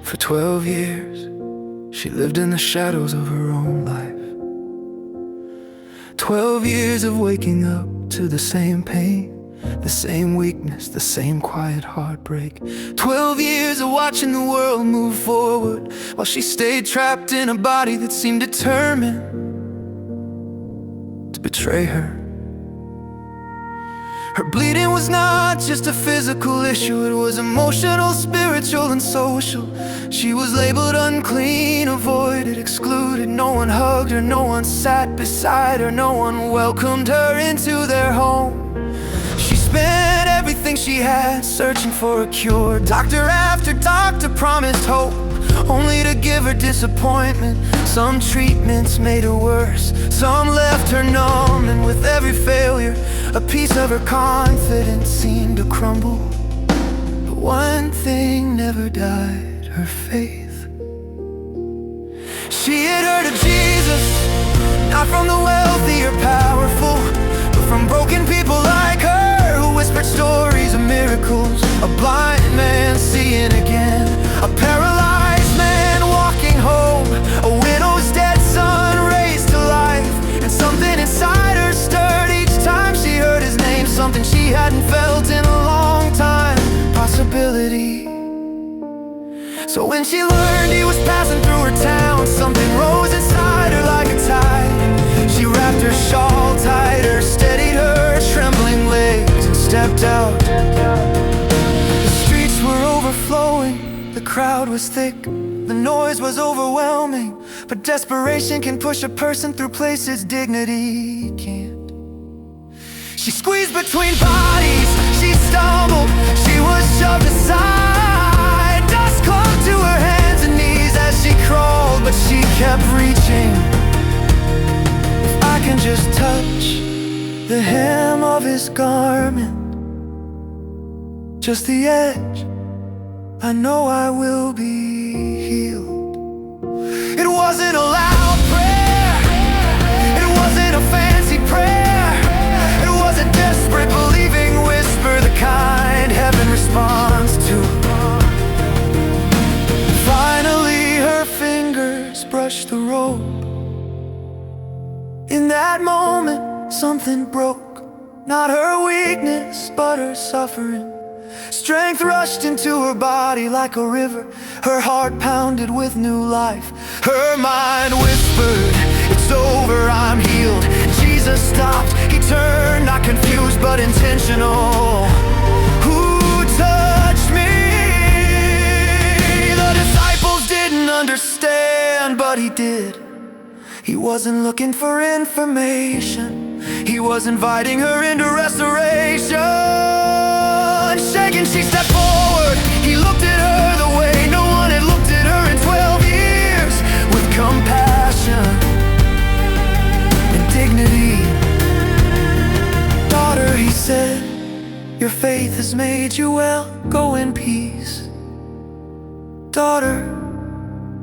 For 12 years, she lived in the shadows of her own life. 12 years of waking up to the same pain, the same weakness, the same quiet heartbreak. 12 years of watching the world move forward while she stayed trapped in a body that seemed determined to betray her. Her bleeding was not just a physical issue, it was emotional, spiritual, and social. She was labeled unclean, avoided, excluded. No one hugged her, no one sat beside her, no one welcomed her into their home. She spent everything she had searching for a cure. Doctor after doctor promised hope, only to give her disappointment. Some treatments made her worse, some left her numb. And with every failure, a piece of her confidence seemed to crumble. But one thing never died, her faith. She had heard of Jesus, not from the wealthy or powerful, but from broken people like her, who whispered stories of miracles. A blind man seeing again, a paralyzed man walking home, a widow's dead son raised to life. And something inside her stirred each time she heard his name, something she hadn't felt in a long time, possibility. So when she learned he was passing through her town, something rose inside her like a tide. She wrapped her shawl tighter, steadied her trembling legs, and stepped out. The streets were overflowing, the crowd was thick, the noise was overwhelming. But desperation can push a person through places dignity can't. She squeezed between bodies, she stumbled, she was shoved aside. Dust clung to her hands and knees as she crawled, but she kept reaching. If I can just touch the hem of his garment, just the edge, I know I will be healed. It wasn't a loud prayer, it wasn't a fancy prayer, it was a desperate believing whisper, the kind heaven responds to. Finally her fingers brushed the robe. In that moment something broke, not her weakness but her suffering. Strength rushed into her body like a river, her heart pounded with new life. Her mind whispered, it's over, I'm healed. Jesus stopped, he turned, not confused but intentional. Who touched me? The disciples didn't understand, but he did. He wasn't looking for information, he was inviting her into restoration. Shaken, she stepped forward, he looked at her the way no one had looked at her in 12 years, with compassion and dignity. Daughter, he said, your faith has made you well, go in peace. Daughter,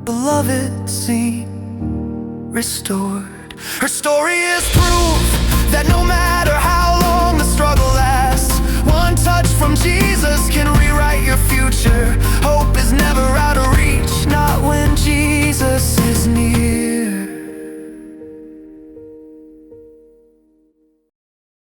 beloved, seen, restored. Her story is proof that no matter how long the struggle lasts, one touch from Jesus can rewrite your future. Hope is never out of